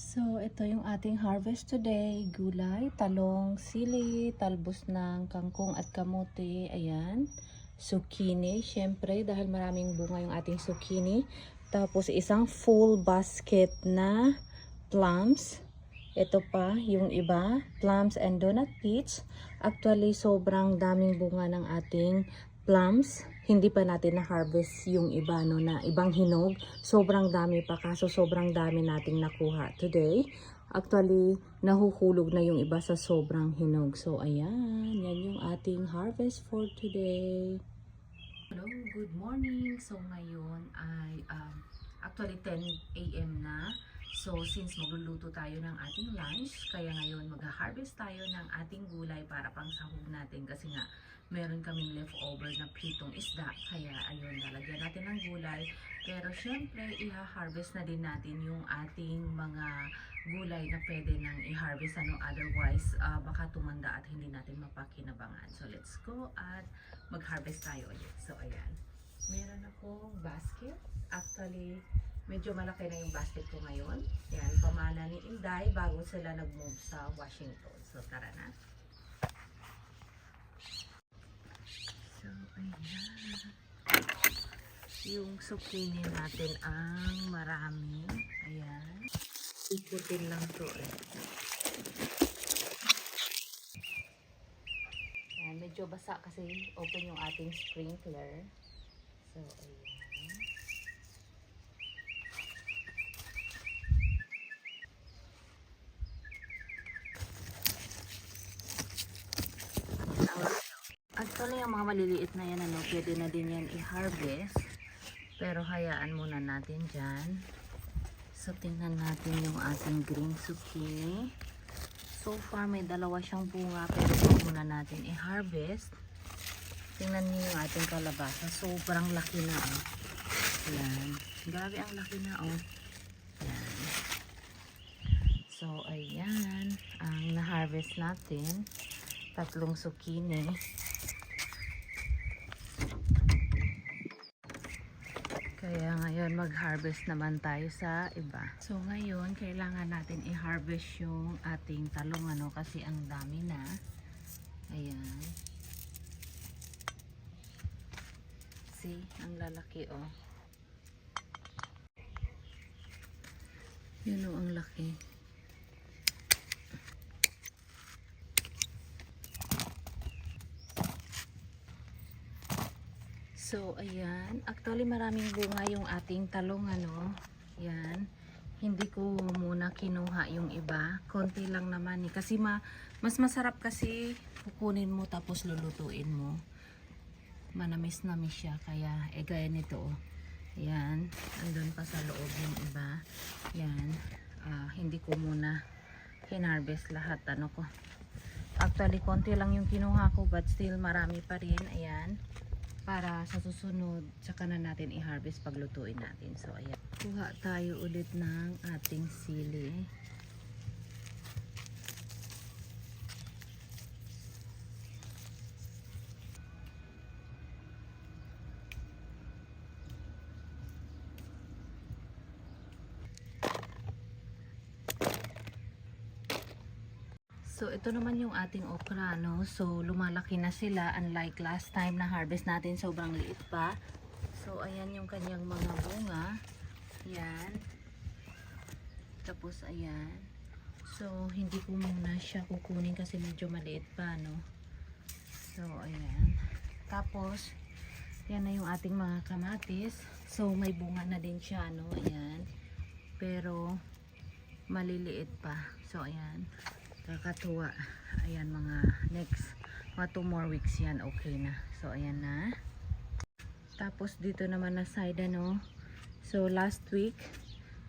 So, ito yung ating harvest today. Gulay, talong, sili, talbos ng kangkong at kamote. Ayan. Zucchini. Syempre, dahil maraming bunga yung ating zucchini. Tapos, isang full basket na plums. Ito pa, yung iba. Plums and donut peach. Actually, sobrang daming bunga ng ating plums. Hindi pa natin na-harvest yung iba, no, na ibang hinog. Sobrang dami pa, kaso sobrang dami nating nakuha today. Actually, nahuhulog na yung iba sa sobrang hinog. So, ayan. Yan yung ating harvest for today. Hello, good morning. So, ngayon ay actually 10 a.m. na. So, since magluluto tayo ng ating lunch, kaya ngayon mag-harvest tayo ng ating gulay para pang sahog natin. Kasi nga, meron kaming leftover na pritong isda. Kaya, ayun, lalagyan natin ng gulay. Pero, syempre, i-harvest na din natin yung ating mga gulay na pwede nang i-harvest. Ano, otherwise, baka tumanda at hindi natin mapakinabangan. So, let's go at mag-harvest tayo ulit. So, ayan. Meron akong basket. Actually, medyo malaki na yung basket ko ngayon. Ayan, pamana ni Inday bago sila nag-move sa Washington. So, tara na. So, ayan. Yung zucchini natin ang marami. Ayan. Ikutin lang to eh. Ayan, medyo basa kasi open yung ating sprinkler. So, ayan. Actually, yung mga maliliit na yan, ano, pwede na din yan i-harvest. Pero hayaan muna natin dyan. So, tingnan natin yung ating green zucchini. So far, may dalawa siyang bunga. Pero huwag muna natin i-harvest. Tingnan niyo yung ating kalabasa. Sobrang laki na, oh. Ayan. Grabe ang laki na, oh. Ayan. So, ayan. Ang na-harvest natin. 3 zucchini. Kaya ngayon mag-harvest naman tayo sa iba. So ngayon kailangan natin i-harvest yung ating talong, ano, kasi ang dami na. Ayan. See, ang lalaki, oh. Yun, oh, ang laki. So, ayan. Actually, maraming bunga yung ating talong, ano. Yan. Hindi ko muna kinuha yung iba. Konti lang naman eh. Kasi mas masarap kasi kukunin mo tapos lulutuin mo. Manamis-namis siya. Kaya, gaya nito, oh. Yan. Andun pa sa loob yung iba. Yan. Hindi ko muna hinarvest lahat, ano ko. Actually, konti lang yung kinuha ko, but still marami pa rin. Ayan. Para sa susunod, saka na natin i-harvest paglutuin natin. So, ayan. Kuha tayo ulit ng ating sili. So, ito naman yung ating okra, no? So, lumalaki na sila. Unlike last time na harvest natin, sobrang liit pa. So, ayan yung kanyang mga bunga. Ayan. Tapos, ayan. So, hindi ko muna siya kukunin kasi medyo maliit pa, no? So, ayan. Tapos, yan na yung ating mga kamatis. So, may bunga na din siya, no? Ayan. Pero, maliliit pa. So, ayan. Kakatuwa. Ayan, mga next mga 2 more weeks yan, okay na. So, ayan na. Tapos, dito naman na side, ano. So, last week,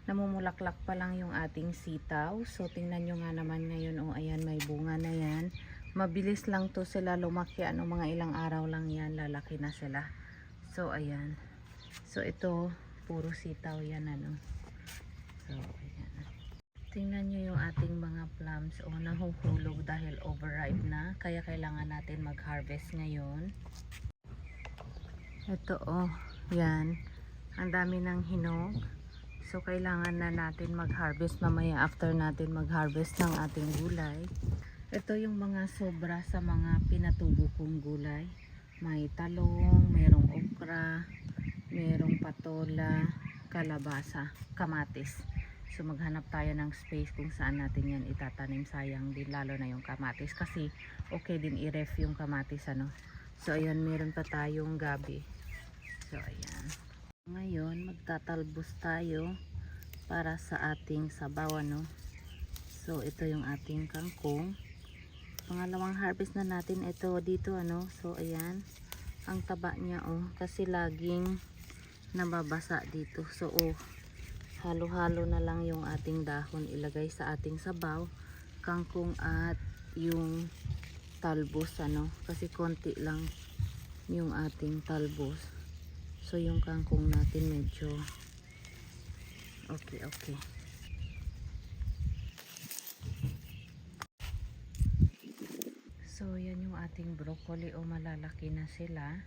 namumulaklak pa lang yung ating sitaw. So, tingnan nyo nga naman ngayon, oh, ayan, may bunga na yan. Mabilis lang to sila lumaki, ano, mga ilang araw lang yan, lalaki na sila. So, ayan. So, ito, puro sitaw yan, ano. So, ayan. Tingnan nyo yung ating mga plums, o nahuhulog dahil overripe na, kaya kailangan natin mag-harvest ngayon. Ito, oh, yan, ang dami ng hinog. So kailangan na natin mag-harvest mamaya after natin mag-harvest ng ating gulay. Ito yung mga sobra sa mga pinatubo kong gulay. May talong, mayroong okra, mayroong patola, kalabasa, kamatis. So maghanap tayo ng space kung saan natin yan itatanim. Sayang din lalo na yung kamatis kasi okay din i-ref yung kamatis ano. So ayan, meron pa tayong gabi. So ayan. Ngayon magtatalbos tayo para sa ating sabaw ano. So ito yung ating kangkong. Pangalawang harvest na natin ito dito ano. So ayan, ang taba niya oh, kasi laging nababasa dito. So oh, halo-halo na lang yung ating dahon ilagay sa ating sabaw, kangkong at yung talbos ano, kasi konti lang yung ating talbos. So yung kangkong natin medyo okay. So yan yung ating broccoli o malalaki na sila,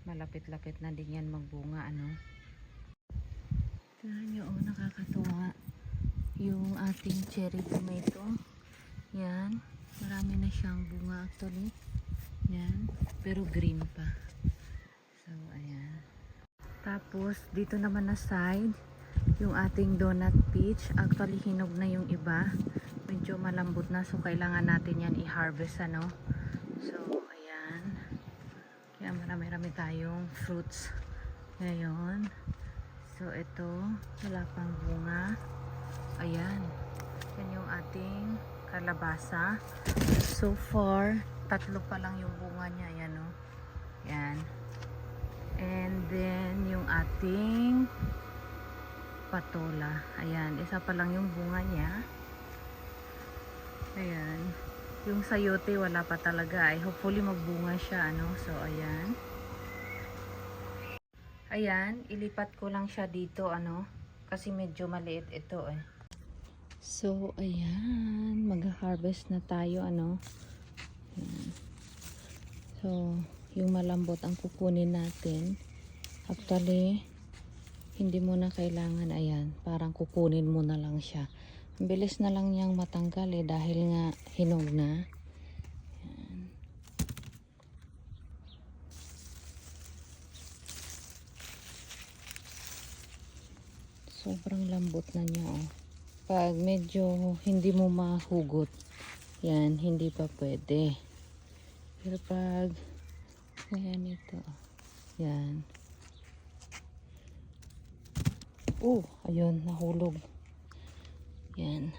malapit-lapit na din yan magbunga ano. Tignan nyo oh, nakakatuwa yung ating cherry tomato. Yan, marami na siyang bunga actually. Yan, pero green pa. So ayan. Tapos dito naman na side yung ating donut peach. Actually hinog na yung iba, medyo malambot na, so kailangan natin yan i-harvest ano. So ayan, kaya marami-rami tayong fruits ngayon. So ito, wala pang bunga. Ayan, yan yung ating kalabasa. So far, 3 pa lang yung bunga niya. Ayan o. Yan. And then, yung ating patola. Ayan, isa pa lang yung bunga niya. Ayan. Yung sayote, wala pa talaga. Ay, hopefully magbunga siya. Ano? So, ayan. Ayan, ilipat ko lang siya dito, ano, kasi medyo maliit ito eh. So, ayan, mag-harvest na tayo, ano. Ayan. So, yung malambot ang kukunin natin. Actually, hindi mo na kailangan, ayan, parang kukunin mo na lang siya. Ang bilis na lang niyang matanggal eh, dahil nga hinog na. Sobrang lambot na niya oh. Pag medyo hindi mo mahugot, yan, hindi pa pwede. Pero pag ayan ito, yan. Oh, ayun, nahulog. Yan.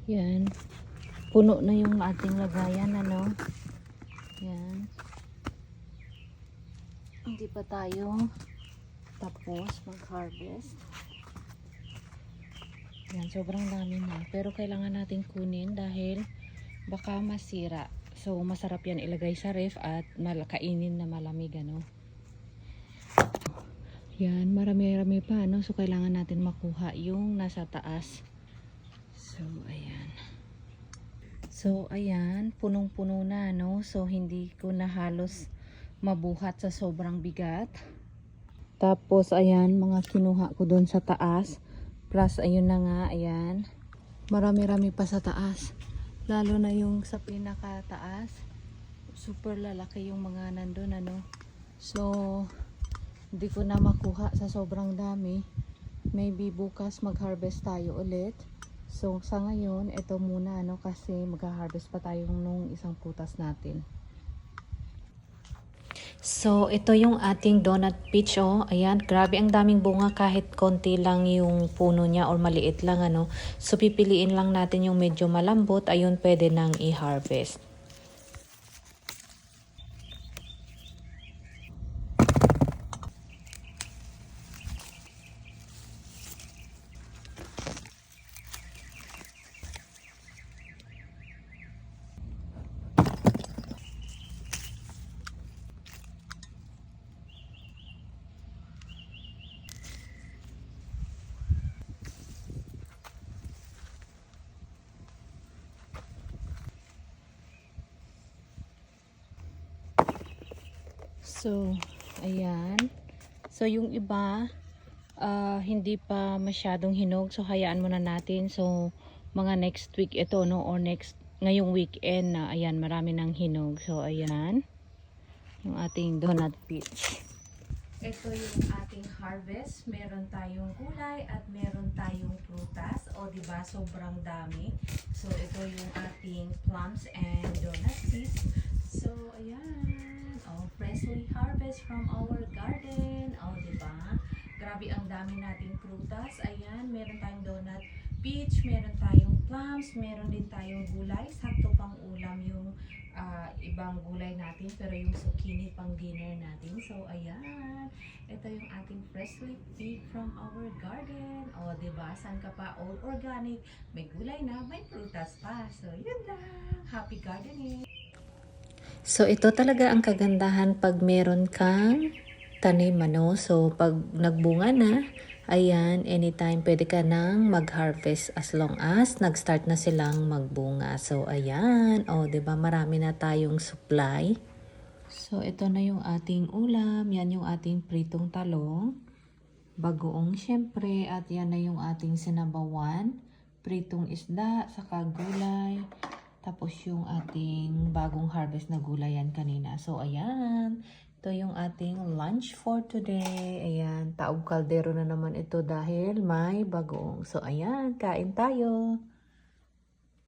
Yan. Puno na yung ating lagayan, ano. Yan. Hindi pa tayo tapos mag-harvest. Yan, sobrang dami na. Pero kailangan natin kunin dahil baka masira. So, masarap yan ilagay sa ref at kainin na malamig, ano. Yan, marami-rami pa, ano. So, kailangan natin makuha yung nasa taas. So, ayan. So, ayan. Punong-puno na, no? So, hindi ko na halos mabuhat sa sobrang bigat. Tapos, ayan, mga kinuha ko doon sa taas. Plus, ayun na nga, ayan. Marami-rami pa sa taas. Lalo na yung sa pinakataas. Super lalaki yung mga nandun, ano? So, hindi ko na makuha sa sobrang dami. Maybe bukas mag-harvest tayo ulit. So sa ngayon, ito muna, ano, kasi mag-harvest pa tayo nung isang putas natin. So, ito yung ating donut peach, oh. Ayan, grabe ang daming bunga kahit konti lang yung puno niya or maliit lang, ano. So, pipiliin lang natin yung medyo malambot. Ayun, pwede nang i-harvest. So, ayan. So, yung iba, hindi pa masyadong hinog. So, hayaan muna natin. So, mga next week ito, no? Or ngayong weekend na, ayan, marami ng hinog. So, ayan. Yung ating donut peach. Ito yung ating harvest. Meron tayong gulay at meron tayong prutas. O, diba? Sobrang dami. So, ito yung ating plums and donut peach. So, ayan. Oh, freshly harvest from our garden. Oh, diba? Grabe ang dami nating prutas. Ayan, meron tayong donut peach, meron tayong plums, meron din tayong gulay. Sakto pang ulam yung ibang gulay natin, pero yung zucchini pang dinner natin. So, ayan. Ito yung ating freshly picked from our garden. O, diba? San ka pa? All organic. May gulay na, may prutas pa. So, yun lang. Happy gardening! So, ito talaga ang kagandahan pag meron kang tanim, ano. So, pag nagbunga na, ayan, anytime pwede ka nang mag-harvest as long as nag-start na silang magbunga. So, ayan. O, diba, marami na tayong supply. So, ito na yung ating ulam. Yan yung ating pritong talong. Bagoong syempre. At yan na yung ating sinabawan. Pritong isda, saka gulay. Tapos yung ating bagong harvest na gulay yan kanina. So, ayan. Ito yung ating lunch for today. Ayan, taog kaldero na naman ito dahil may bagoong. So, ayan, kain tayo.